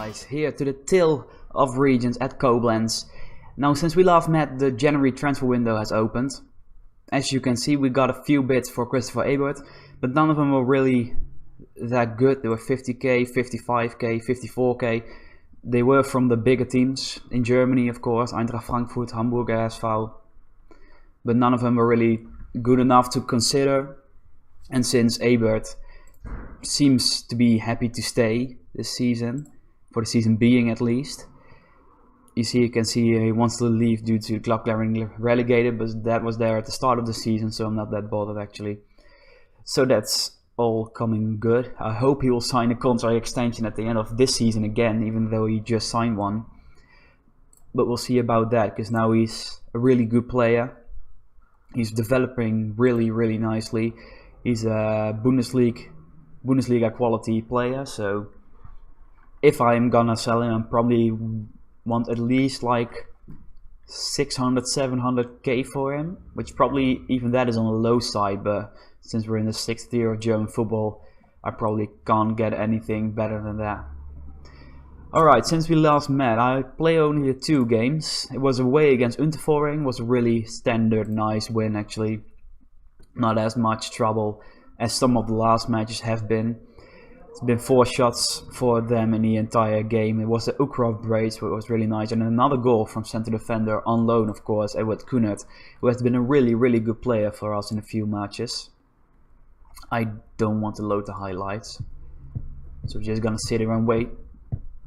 guys, here to the till of regions at Koblenz. Now since we last met, the January transfer window has opened. As you can see, we got a few bids for Christopher Ebert, but none of them were really that good. They were 50k, 55k, 54k. They were from the bigger teams in Germany, of course, Eintracht Frankfurt, Hamburger SV. But none of them were really good enough to consider. And since Ebert seems to be happy to stay this season, for the season being at least. You can see he wants to leave due to club getting relegated, but that was there at the start of the season, so I'm not that bothered actually. So that's all coming good. I hope he will sign a contract extension at the end of this season again, even though he just signed one. But we'll see about that, because now he's a really good player. He's developing really nicely. He's a Bundesliga quality player, so if I'm gonna sell him, I probably want at least like 600, 700k for him, which probably even that is on the low side, but since we're in the 6th year of German football, I probably can't get anything better than that. Alright, since we last met, I play only the 2 games. It was away against Unterforing, was a really standard, nice win actually. Not as much trouble as some of the last matches have been. It's been 4 shots for them in the entire game. It was a Ukrov brace, which was really nice, and another goal from centre defender on loan, of course, Edward Kunert, who has been a really good player for us in a few matches. I don't want to load the highlights, so we're just gonna sit here and wait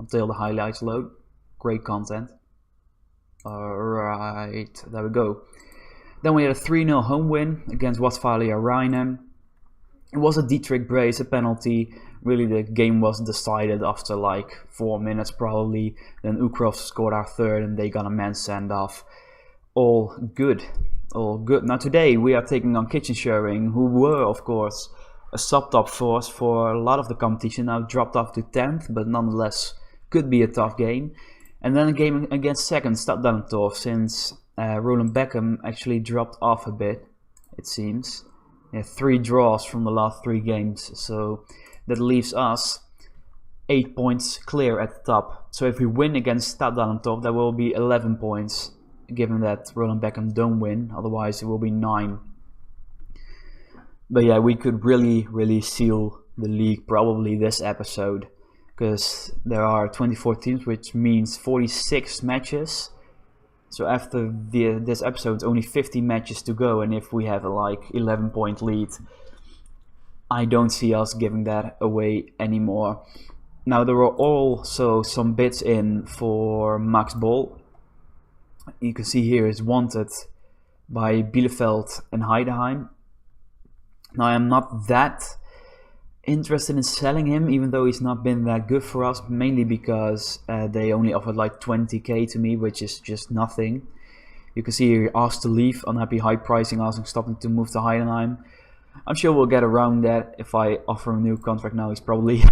until the highlights load. Great content. Alright, there we go. Then we had a 3-0 home win against Westfalia Rheinen. It was a Dietrich brace, a penalty. Really, the game was decided after like 4 minutes probably. Then Ukrov scored our 3rd and they got a man send off. All good. All good. Now today we are taking on Kirchenschoring, who were of course a sub-top force for a lot of the competition. Now dropped off to 10th, but nonetheless could be a tough game. And then a game against 2nd Stadtallendorf, since Roland Beckham actually dropped off a bit, it seems. 3 draws from the last 3 games, so that leaves us 8 points clear at the top. So if we win against Stadtallendorf, that will be 11 points, given that Roland Beckham don't win, otherwise it will be 9. But yeah, we could really seal the league probably this episode, because there are 24 teams, which means 46 matches. So after this episode, only 50 matches to go, and if we have a like 11-point lead, I don't see us giving that away anymore. Now there were also some bids in for Max Bol. You can see here is wanted by Bielefeld and Heidenheim. Now I am not that interested in selling him, even though he's not been that good for us, mainly because they only offered like 20k to me, which is just nothing. You can see here, asked to leave, unhappy high pricing, asking stopping to move to Heidenheim. I'm sure we'll get around that. If I offer a new contract now, he's probably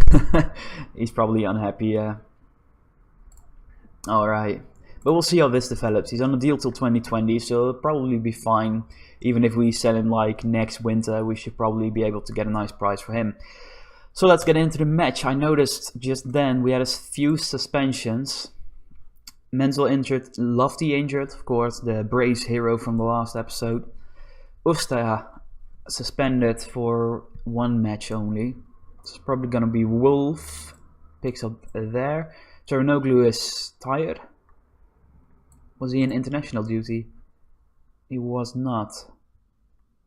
he's probably unhappy. Alright, but we'll see how this develops. He's on a deal till 2020, so it'll probably be fine. Even if we sell him like next winter, we should probably be able to get a nice price for him. So let's get into the match. I noticed just then we had a few suspensions. Menzel injured, Lofty injured, of course, the brace hero from the last episode. Usta suspended for 1 match only. It's probably gonna be Wolf. Picks up there. Charanoglu is tired. Was he in international duty? He was not.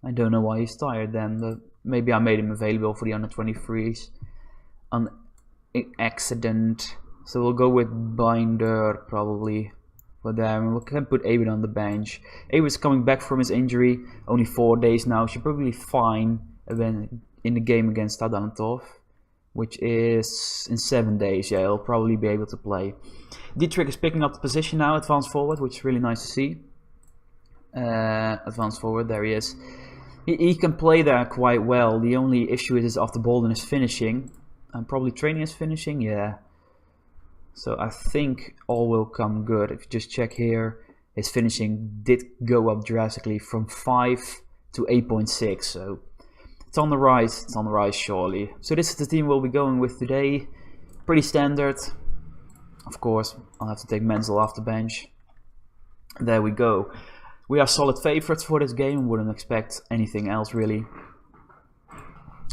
I don't know why he's tired then, but maybe I made him available for the under-23s on accident. So we'll go with Binder probably for them. We can put Ebert on the bench. Ebert's coming back from his injury, only 4 days now. Should probably be fine when in the game against Stadtallendorf, which is in 7 days. Yeah, he'll probably be able to play. Dietrich is picking up the position now, advanced forward, which is really nice to see. Advanced forward, there he is. He can play there quite well. The only issue is off the ball and his finishing. And probably training his finishing, yeah. So I think all will come good. If you just check here, his finishing did go up drastically from 5 to 8.6. So it's on the rise surely. So this is the team we'll be going with today. Pretty standard. Of course, I'll have to take Menzel off the bench. There we go. We are solid favorites for this game. Wouldn't expect anything else really.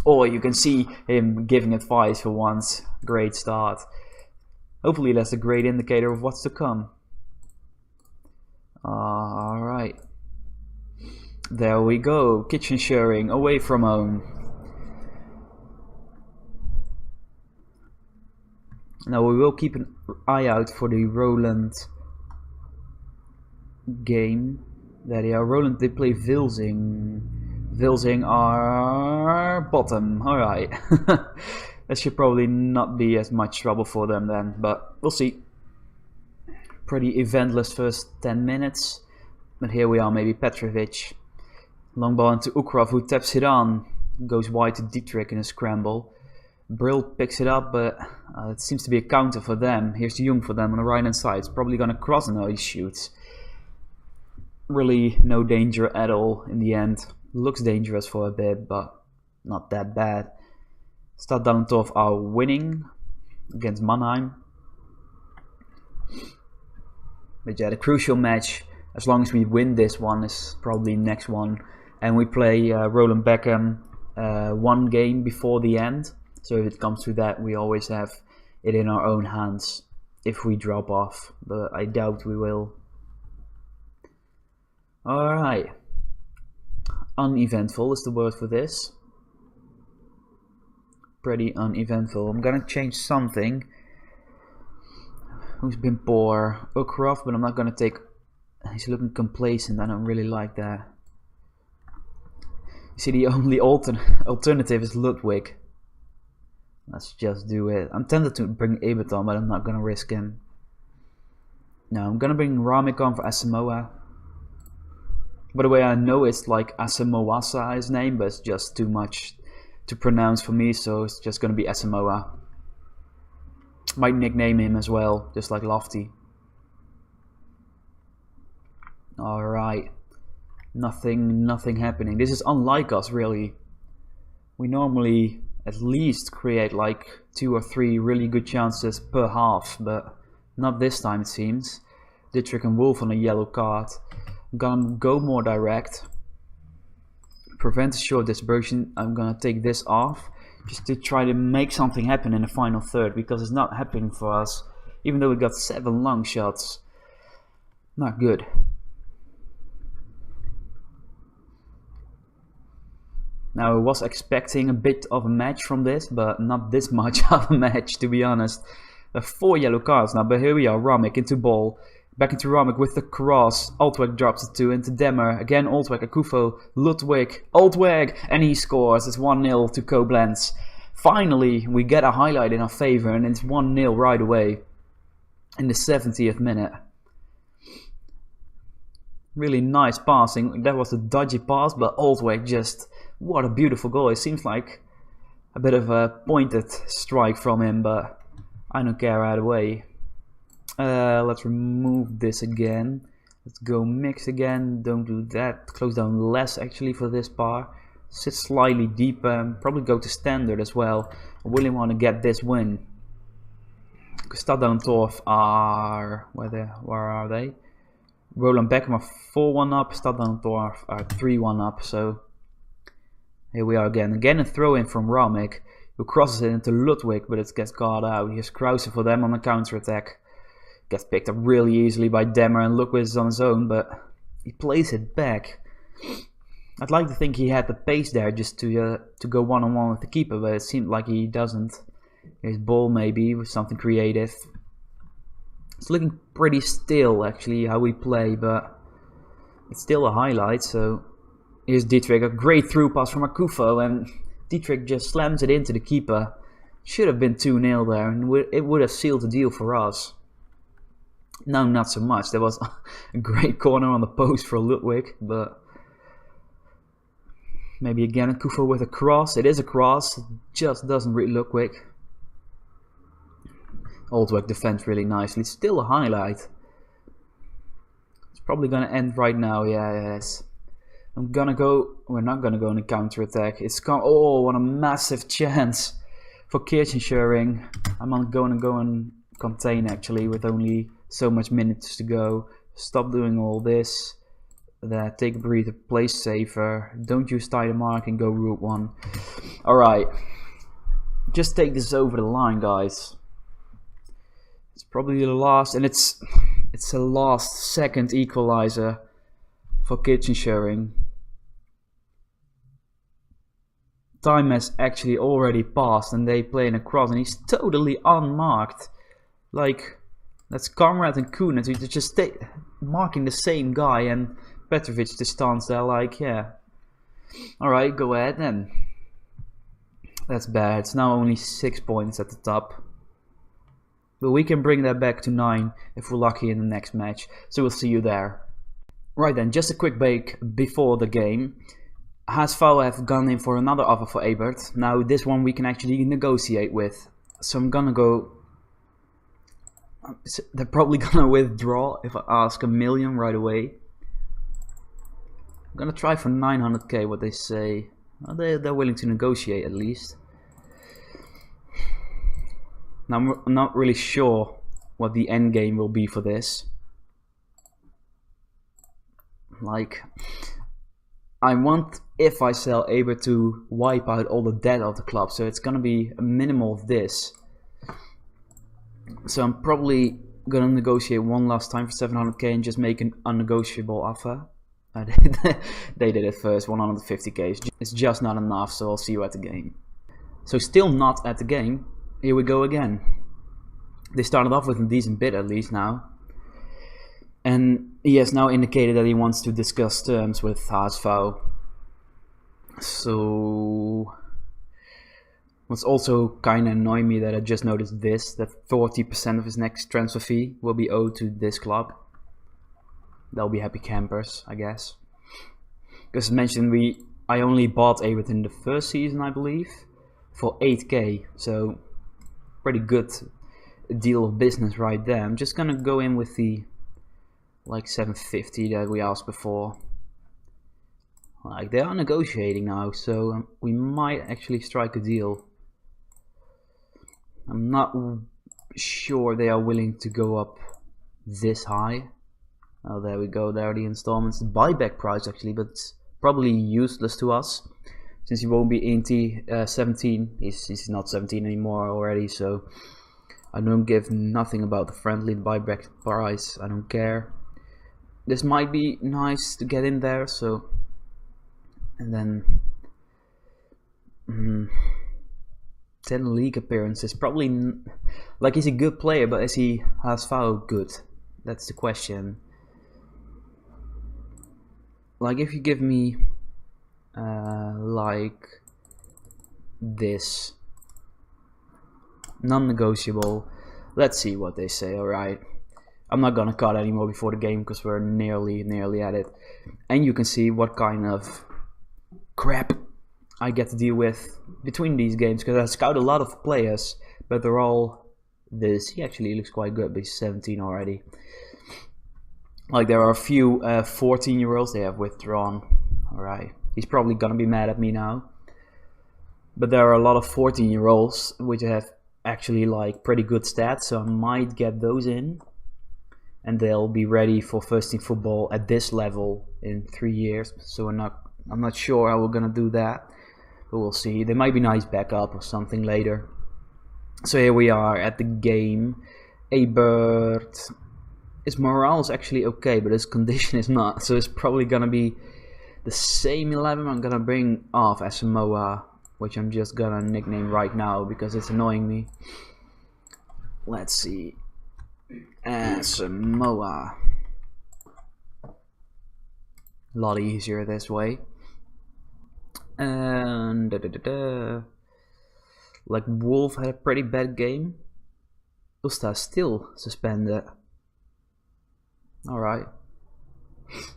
Or you can see him giving advice for once. Great start. Hopefully that's a great indicator of what's to come. Alright. There we go. Kirchenschoring away from home. Now we will keep an eye out for the Roland game. There they are. Roland, they play Vilsing. Vilsing are bottom. Alright. That should probably not be as much trouble for them then, but we'll see. Pretty eventless first 10 minutes. But here we are, maybe Petrovic. Long ball into Ukrov, who taps it on. Goes wide to Dietrich in a scramble. Brill picks it up, but it seems to be a counter for them. Here's Jung for them on the right hand side. It's probably going to cross. No, he shoots. Really no danger at all in the end. Looks dangerous for a bit, but not that bad. Stadtallendorf are winning against Mannheim. But yeah, the crucial match, as long as we win this one, is probably next one. And we play Roland Beckham one game before the end. So if it comes to that, we always have it in our own hands if we drop off. But I doubt we will. Alright. Uneventful is the word for this. Pretty uneventful. I'm gonna change something. Who's been poor? Ukrov, but I'm not gonna take... He's looking complacent. I don't really like that. You see, the only alternative is Ludwig. Let's just do it. I'm tempted to bring Ebert on, but I'm not gonna risk him. No, I'm gonna bring Ramik on for Asamoah. By the way, I know it's like Asamoah his name, but it's just too much to pronounce for me, so it's just gonna be Asamoah. Might nickname him as well, just like Lofty. Alright. Nothing happening. This is unlike us, really. We normally at least create like 2 or 3 really good chances per half, but not this time it seems. Dietrich and Wolf on a yellow card. I'm gonna go more direct. Prevent a short dispersion. I'm gonna take this off just to try to make something happen in the final third, because it's not happening for us. Even though we got 7 long shots. Not good. Now I was expecting a bit of a match from this, but not this much of a match, to be honest. 4 yellow cards now, but here we are. Ramik into ball. Back into Ramik with the cross. Altweg drops it to into Demmer. Again Altweg, Akufo, Ludwig, Altweg, and he scores. It's 1-0 to Koblenz. Finally, we get a highlight in our favor, and it's 1-0 right away in the 70th minute. Really nice passing. That was a dodgy pass, but Altweg just... What a beautiful goal. It seems like a bit of a pointed strike from him, but I don't care either way. Let's remove this again. Let's go mix again. Don't do that. Close down less actually for this bar. Sit slightly deeper. Probably go to standard as well. I really want to get this win. Stadtallendorf are... Where are they? Roland Beckham are 4-1 up. Stadtallendorf are 3-1 up. So here we are again. Again a throw in from Ramik, who crosses it into Ludwig, but it gets caught out. Here's Krause for them on the counter attack. Gets picked up really easily by Demmer, and Ludwig is on his own, but he plays it back. I'd like to think he had the pace there just to go one-on-one with the keeper, but it seemed like he doesn't. Here's ball maybe with something creative. It's looking pretty still actually how we play, but it's still a highlight. So here's Dietrich, a great through pass from Akufo, and Dietrich just slams it into the keeper. Should have been 2-0 there, and it would have sealed the deal for us. No, not so much. There was a great corner on the post for Ludwig, but maybe again Akufo with a cross. It is a cross, it just doesn't reach Ludwig. Altweg defends really nicely. Still a highlight. It's probably gonna end right now. Yeah, yes. I'm gonna go. We're not gonna go in a counter attack. It's gone. Oh, what a massive chance for Kirchenschoring. I'm gonna go and contain actually with only so much minutes to go. Stop doing all this. Take a breather, play safer. Don't use tighter mark and go route 1. Alright. Just take this over the line, guys. It's probably the last, and it's a last second equalizer for Kirchenschoring. Time has actually already passed and they play in a cross and he's totally unmarked. Like, that's Conrad and Kuhn, they're just marking the same guy, and Petrovic just stands there like, yeah. Alright, go ahead then. That's bad. It's now only 6 points at the top. But we can bring that back to 9 if we're lucky in the next match. So we'll see you there. Right then, just a quick break before the game. HSV have gone in for another offer for Ebert. Now this one we can actually negotiate with. So I'm gonna go... They're probably gonna withdraw if I ask $1 million right away. I'm gonna try for 900k, what they say. Well, they're willing to negotiate at least. Now I'm not really sure what the end game will be for this. Like, I want, if I sell Ebert, to wipe out all the debt of the club, so it's gonna be a minimal of this. So I'm probably gonna negotiate one last time for 700k and just make an unnegotiable offer. They did it first, 150k. It's just not enough, so I'll see you at the game. So still not at the game. Here we go again. They started off with a decent bid at least now. And he has now indicated that he wants to discuss terms with HSV. So... What's also kind of annoying me that I just noticed this, that 40% of his next transfer fee will be owed to this club. They'll be happy campers, I guess. Because as mentioned, I only bought Ebert in the first season, I believe, for 8k. So pretty good deal of business right there. I'm just gonna go in with the like 750 that we asked before. Like, they are negotiating now, so we might actually strike a deal. I'm not sure they are willing to go up this high. Oh, there we go, there are the installments. The buyback price actually, but it's probably useless to us since he won't be in 17. He's not 17 anymore already, so I don't give nothing about the friendly buyback price. I don't care. This might be nice to get in there, so... And then 10 league appearances. Probably, like, he's a good player, but is he HSV good? That's the question. Like, if you give me like this, non-negotiable. Let's see what they say. Alright, I'm not gonna cut anymore before the game because we're nearly at it. And you can see what kind of crap I get to deal with between these games, because I scout a lot of players, but they're all this. He actually looks quite good, but he's 17 already. Like, there are a few 14-year-olds they have withdrawn. Alright, he's probably gonna be mad at me now. But there are a lot of 14-year-olds which have actually like pretty good stats, so I might get those in. And they'll be ready for first team football at this level in 3 years. So I'm not sure how we're gonna do that, but we'll see. They might be nice backup or something later. So here we are at the game. Ebert, his morale is actually okay, but his condition is not. So it's probably gonna be the same 11 I'm gonna bring off as Samoa, which I'm just gonna nickname right now because it's annoying me. Let's see. Samoa. A lot easier this way. And like, Wolf had a pretty bad game. Usta still suspended. Alright,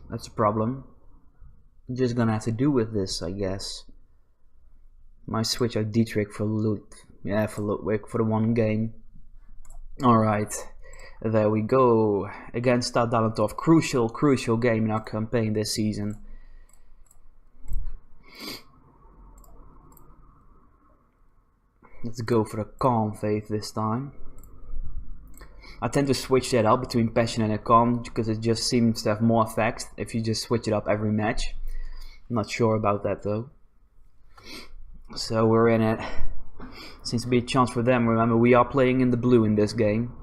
that's a problem. Just gonna have to do with this, I guess. Might switch out Dietrich for Ludwig for the one game. Alright, there we go. Against Stadtallendorf. Crucial game in our campaign this season. Let's go for the calm faith this time. I tend to switch that up between passionate and calm because it just seems to have more effect if you just switch it up every match. I'm not sure about that though. So we're in it. Seems to be a chance for them. Remember, we are playing in the blue in this game.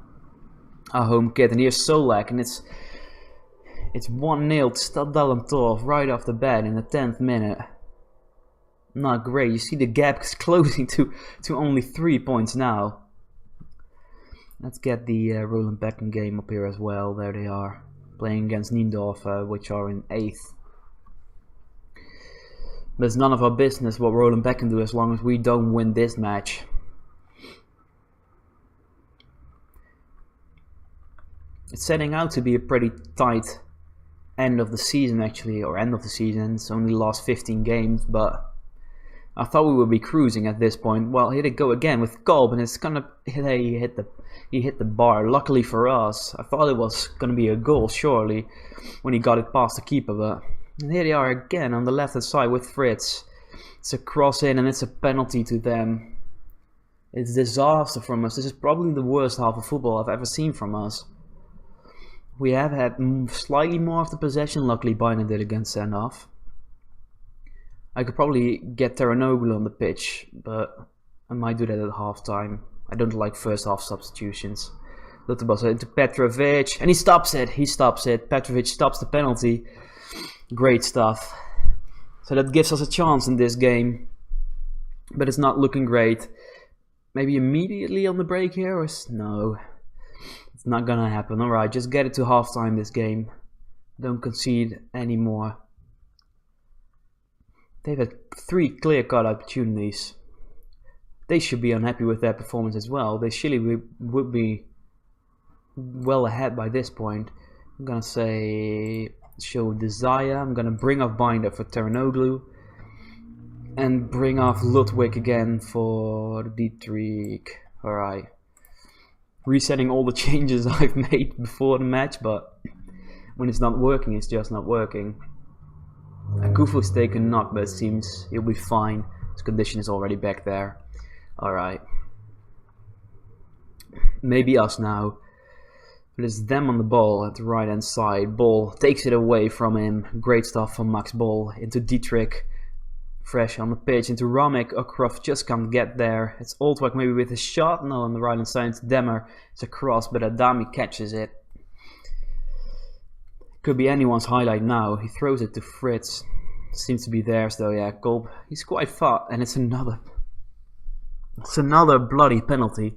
Our home kit, and here's Solak, and it's 1-0 to Stadtallendorf right off the bat in the 10th minute. Not great. You see the gap is closing to only 3 points now. Let's get the Roland Becken game up here as well. There they are, playing against Niendorf, which are in 8th. But it's none of our business what Roland Becken do as long as we don't win this match. It's setting out to be a pretty tight end of the season actually, or end of the season. It's only the last 15 games, but I thought we would be cruising at this point. Well, here they go again with Kolb, and it's gonna he hit the bar. Luckily for us, I thought it was gonna be a goal surely when he got it past the keeper, but and here they are again on the left hand side with Fritz. It's a cross in and it's a penalty to them. It's a disaster from us. This is probably the worst half of football I've ever seen from us. We have had slightly more of the possession. Luckily, Biden did against send off. I could probably get Teranoglu on the pitch, but I might do that at half time. I don't like first half substitutions. Lutabasa into Petrovic, and he stops it. Petrovic stops the penalty. Great stuff. So that gives us a chance in this game, but it's not looking great. Maybe immediately on the break here, or no? It's not gonna happen. Alright, just get it to halftime this game. Don't concede anymore. They've had 3 clear-cut opportunities. They should be unhappy with their performance as well. They surely would be well ahead by this point. I'm gonna say show desire. I'm gonna bring off Binder for Teranoglu. And bring off Ludwig again for Dietrich. Alright. Resetting all the changes I've made before the match, but when it's not working, it's just not working. Akufu's taken a knock, but it seems he'll be fine. His condition is already back there. Alright. Maybe us now. But it's them on the ball at the right hand side. Ball takes it away from him. Great stuff from Max Ball into Dietrich. Fresh on the pitch into Ramek. Okrov just can't get there. It's Oldweg maybe with a shot. No, on the right hand side it's Demmer. It's a cross, but Adami catches it. Could be anyone's highlight now. He throws it to Fritz. Seems to be theirs though, yeah. Kolb, he's quite far, and it's another bloody penalty.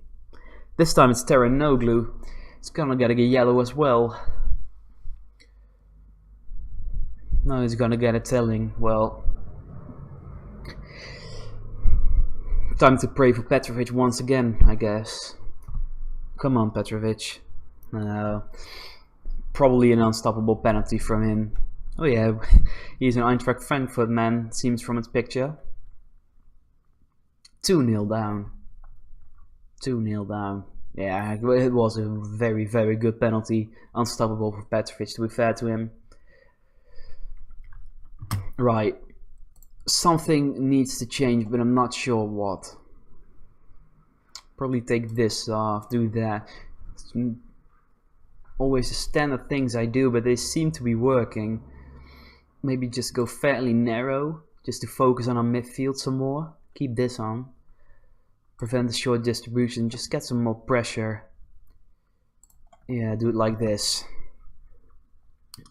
This time it's Teranoglu. It's gonna get a yellow as well. No, he's gonna get a telling. Well, time to pray for Petrovic once again, I guess. Come on, Petrovic. No. Probably an unstoppable penalty from him. Oh yeah, he's an Eintracht Frankfurt man, seems from its picture. 2-0 down. 2-0 down. Yeah, it was a very, very good penalty. Unstoppable for Petrovic, to be fair to him. Right. Something needs to change, but I'm not sure what. Probably take this off, do that. It's always the standard things I do, but they seem to be working. Maybe just go fairly narrow, just to focus on our midfield some more. Keep this on. Prevent the short distribution, just get some more pressure. Yeah, do it like this.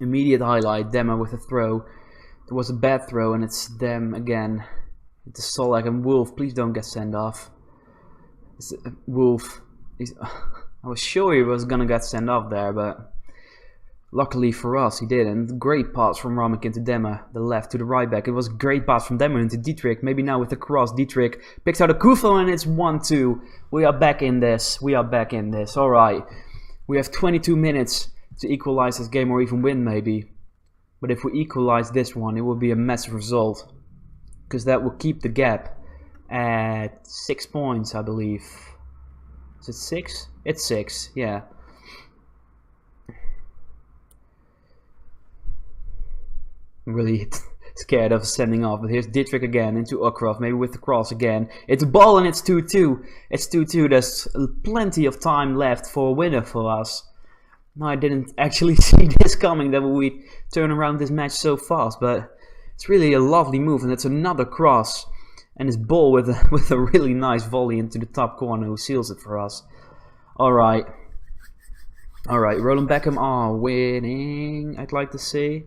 Immediate highlight, Demmer with a throw. It was a bad throw and it's them again. It's Solak and Wolf, please don't get sent off. Wolf, I was sure he was gonna get sent off there, but luckily for us he didn't. Great pass from Ramek into Demmer, the left to the right back. It was a great pass from Demmer into Dietrich. Maybe now with the cross, Dietrich picks out a Kufel and it's 1-2. We are back in this. Alright. We have 22 minutes to equalize this game or even win maybe. But if we equalize this one, it will be a massive result. Because that will keep the gap at 6 points, I believe. Is it 6? It's 6, yeah. Really scared of sending off. But here's Dietrich again into Ukrov, maybe with the cross again. It's a ball and it's 2-2. It's 2-2. There's plenty of time left for a winner for us. No, I didn't actually see this coming, that we turn around this match so fast. But it's really a lovely move, and it's another cross. And this ball with a really nice volley into the top corner who seals it for us. Alright. Alright, Roland Beckham are winning, I'd like to see.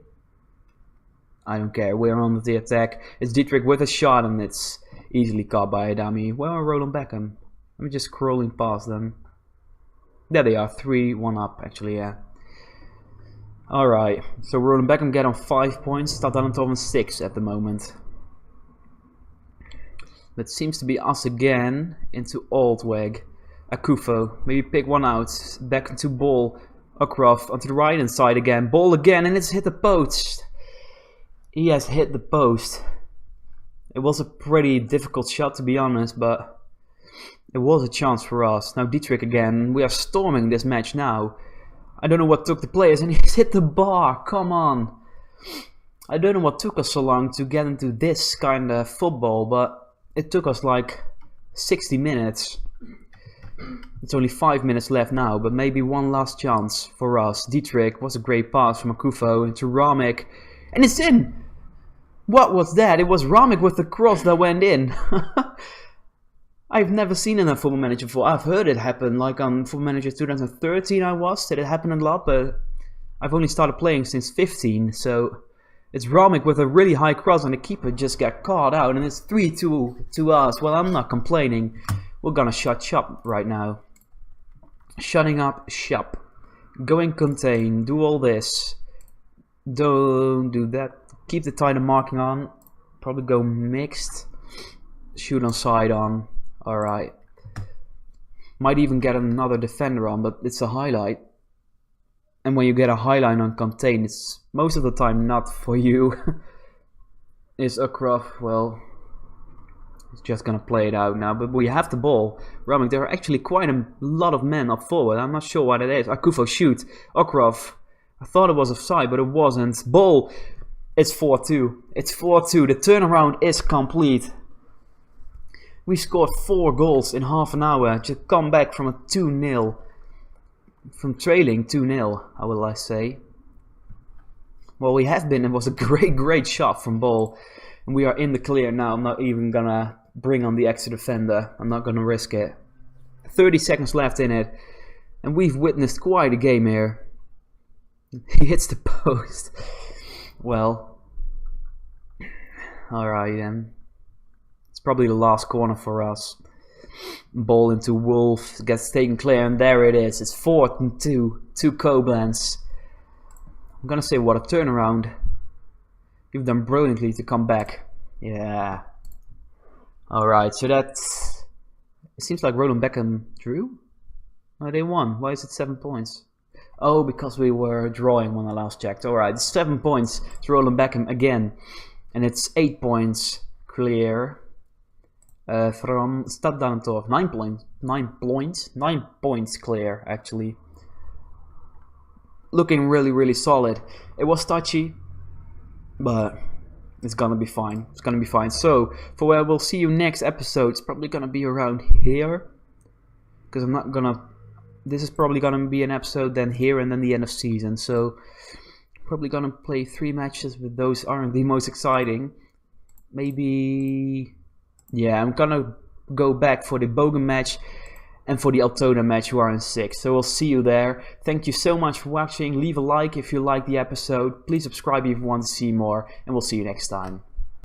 I don't care, we're on the attack. It's Dietrich with a shot and it's easily caught by a dummy. Where are Roland Beckham? I'm just scrolling past them. There they are, 3-1 up actually, yeah. Alright, so Roland Beckham get on 5 points, Stadtallendorf on 6 at the moment. That seems to be us again into Oldweg. Akufo, maybe pick one out, back into ball, Ukrov onto the right hand side again, ball again, and it's hit the post. He has hit the post. It was a pretty difficult shot to be honest, but it was a chance for us. Now Dietrich again, we are storming this match now. I don't know what took the players, and he's hit the bar, come on. I don't know what took us so long to get into this kind of football, but it took us like 60 minutes. It's only 5 minutes left now, but maybe one last chance for us. Dietrich was a great pass from Akufo into Ramik, and it's in! What was that? It was Ramik with the cross that went in. I've never seen it in a Football Manager before. I've heard it happen, like on Football Manager 2013 did it happen a lot, but I've only started playing since 15, so it's Ramik with a really high cross and the keeper just got caught out, and it's 3-2 to us. Well, I'm not complaining. We're gonna shut shop right now. Shutting up shop. Going contain. Do all this. Don't do that. Keep the tighter marking on. Probably go mixed. Shoot on side on. Alright. Might even get another defender on, but it's a highlight. And when you get a highlight on contain, it's most of the time not for you. Is Ukrov, well, he's just gonna play it out now, but we have the ball. Ramik, there are actually quite a lot of men up forward. I'm not sure what it is. Akufo shoot. Ukrov. I thought it was offside, but it wasn't. Ball. It's 4-2. It's 4-2. The turnaround is complete. We scored 4 goals in half an hour. Just come back from a 2-0. From trailing 2-0, how will I say. Well, we have been. It was a great shot from ball. And we are in the clear now. I'm not even gonna bring on the extra defender. I'm not gonna risk it. 30 seconds left in it. And we've witnessed quite a game here. He hits the post. Well. Alright then. It's probably the last corner for us. Ball into Wolf. Gets taken clear. And there it is. It's 4-2 to Koblenz. I'm gonna say what a turnaround. You've done brilliantly to come back. Yeah. Alright, so that's... It seems like Roland Beckham drew? No, they won. Why is it 7 points? Oh, because we were drawing when I last checked. Alright, 7 points to Roland Beckham again. And it's 8 points clear from Stadtallendorf. 9 points clear, actually. Looking really solid. It was touchy, but it's gonna be fine. It's gonna be fine. So, for where we'll see you next episode, it's probably gonna be around here. Because I'm not gonna... This is probably gonna be an episode, then here, and then the end of season. So, probably gonna play 3 matches, but those aren't the most exciting. Maybe... Yeah, I'm gonna go back for the Bogen match and for the Altona match, who are in 6th. So we'll see you there. Thank you so much for watching. Leave a like if you liked the episode. Please subscribe if you want to see more. And we'll see you next time.